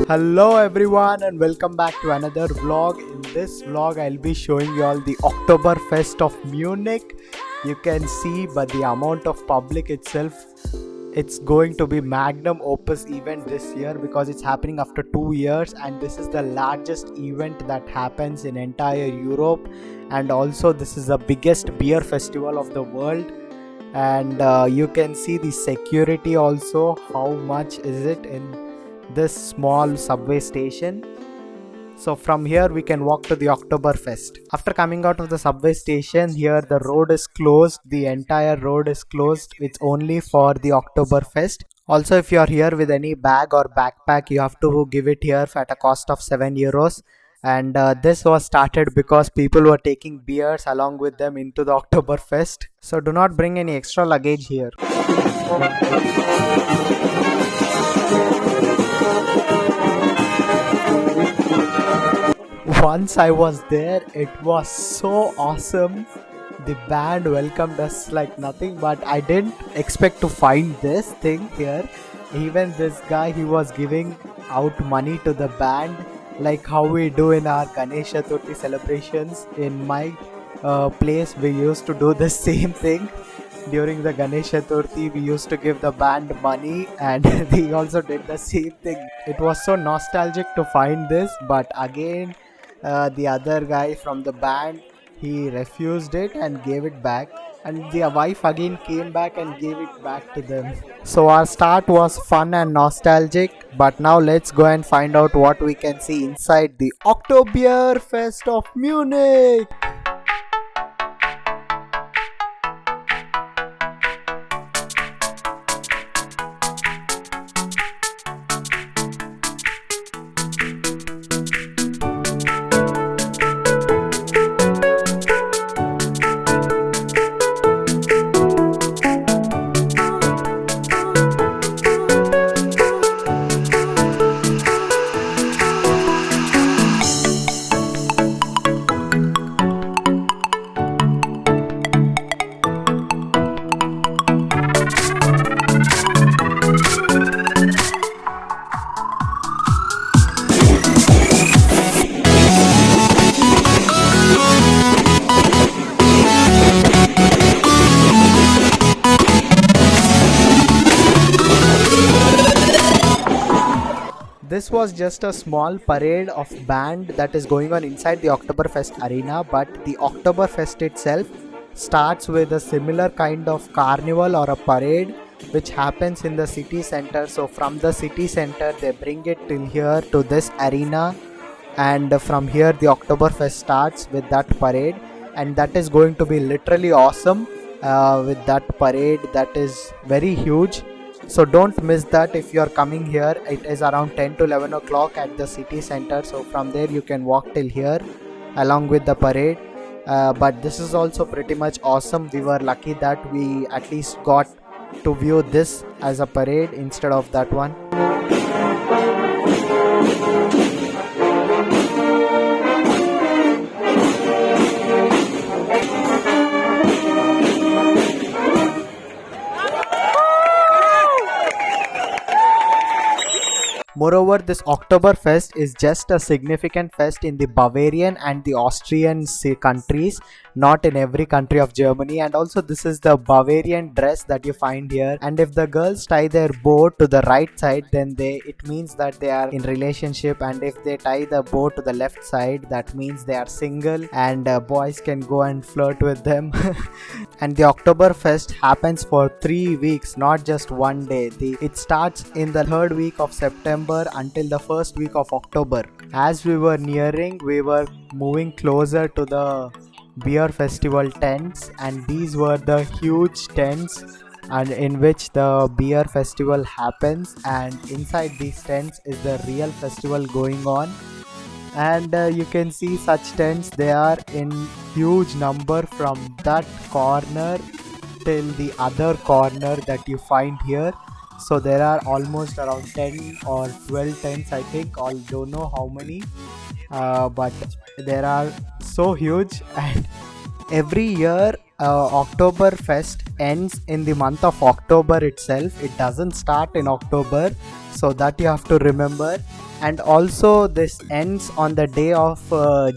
Hello everyone and welcome back to another vlog. In this vlog I'll be showing you all the Oktoberfest of Munich. You can see by the amount of public itself, it's going to be magnum opus event this year because it's happening after 2 years, and this is the largest event that happens in entire Europe, and also this is the biggest beer festival of the world. And you can see the security also, how much is it in this small subway station. So from here we can walk to the Oktoberfest. After coming out of the subway station, here the road is closed. The entire road is closed. It's only for the Oktoberfest. Also, if you are here with any bag or backpack, you have to give it here at a cost of 7 euros. And this was started because people were taking beers along with them into the Oktoberfest. So do not bring any extra luggage here. Once I was there, it was so awesome. The band welcomed us like nothing, but I didn't expect to find this thing here. Even this guy, he was giving out money to the band, like how we do in our Ganesh Chaturthi celebrations. In my place, we used to do the same thing. During the Ganesh Chaturthi, we used to give the band money, and they also did the same thing. It was so nostalgic to find this, but again, the other guy from the band, he refused it and gave it back, and the wife again came back and gave it back to them. So our start was fun and nostalgic, but now let's go and find out what we can see inside the Oktoberfest of Munich. This was just a small parade of band that is going on inside the Oktoberfest arena, but the Oktoberfest itself starts with a similar kind of carnival or a parade which happens in the city center. So from the city center they bring it till here to this arena, and from here the Oktoberfest starts with that parade, and that is going to be literally awesome with that parade that is very huge. So don't miss that if you are coming here. It is around 10 to 11 o'clock at the city center. So from there you can walk till here along with the parade. But this is also pretty much awesome. We were lucky that we at least got to view this as a parade instead of that one. Moreover, this Oktoberfest is just a significant fest in the Bavarian and the Austrian countries, not in every country of Germany. And also this is the Bavarian dress that you find here. And if the girls tie their bow to the right side, then it means that they are in relationship. And if they tie the bow to the left side, that means they are single, and boys can go and flirt with them. And the Oktoberfest happens for 3 weeks, not just one day. It starts in the 3rd week of September until the 1st week of October. As we were nearing, we were moving closer to the beer festival tents, and these were the huge tents and in which the beer festival happens, and inside these tents is the real festival going on. And you can see such tents, they are in huge number from that corner till the other corner that you find here. So there are almost around 10 or 12 tents, I think. I don't know how many, but there are so huge. And every year Oktoberfest ends in the month of October itself. It doesn't start in October, so that you have to remember. And also, this ends on the day of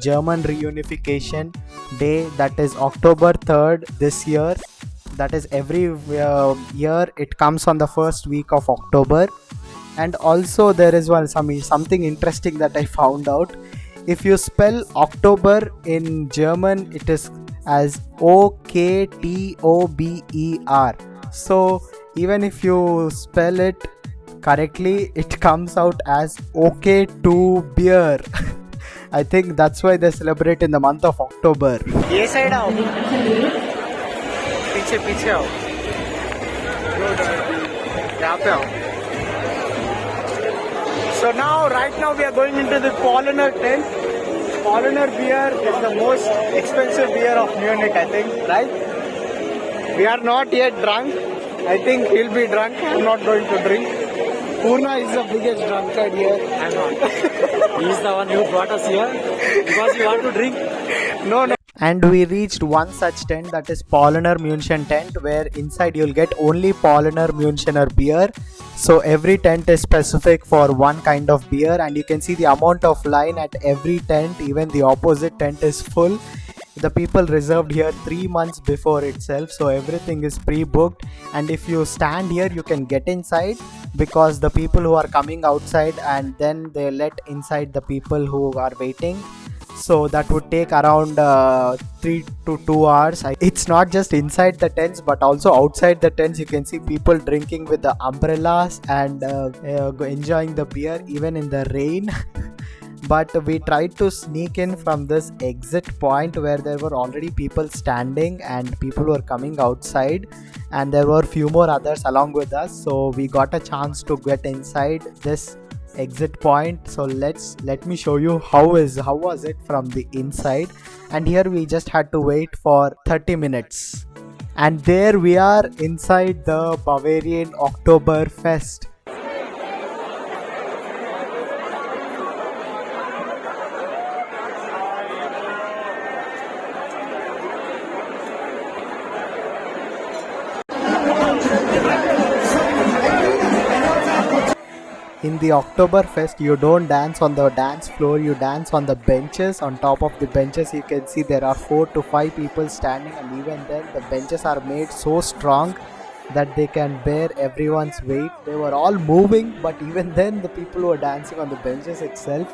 German reunification day, that is October 3rd this year. That is every year it comes on the first week of October. And also, there is something interesting that I found out. If you spell October in German, it is as Oktober. So even if you spell it correctly, it comes out as OK to beer. I think that's why they celebrate in the month of October. ये side आओ, पीछे पीछे आओ, यहाँ पे आओ. So right now we are going into the Paulaner tent. Paulaner beer is the most expensive beer of Munich, I think, right? We are not yet drunk. I think he'll be drunk. I'm not going to drink. Purna is the biggest drunkard here. I'm not. He's the one who brought us here because you want to drink. No. And we reached one such tent, that is Paulaner München tent, where inside you'll get only Paulaner Münchener beer. So every tent is specific for one kind of beer, and you can see the amount of line at every tent. Even the opposite tent is full. The people reserved here 3 months before itself, so everything is pre-booked. And if you stand here, you can get inside, because the people who are coming outside, and then they let inside the people who are waiting. So that would take around 3 to 2 hours. It's not just inside the tents, but also outside the tents. You can see people drinking with the umbrellas and enjoying the beer even in the rain. But we tried to sneak in from this exit point where there were already people standing and people were coming outside, and there were few more others along with us. So we got a chance to get inside this exit point. So let me show you how was it from the inside. And here we just had to wait for 30 minutes, and there we are inside the Bavarian Oktoberfest. In the Oktoberfest, you don't dance on the dance floor, you dance on the benches. On top of the benches, you can see there are 4 to 5 people standing, and even then the benches are made so strong that they can bear everyone's weight. They were all moving, but even then the people were dancing on the benches itself.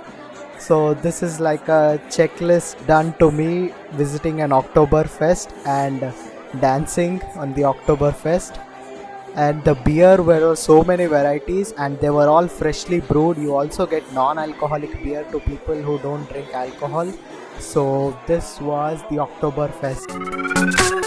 So this is like a checklist done to me visiting an Oktoberfest and dancing on the Oktoberfest. And the beer, were so many varieties, and they were all freshly brewed. You also get non-alcoholic beer to people who don't drink alcohol. So this was the Oktoberfest.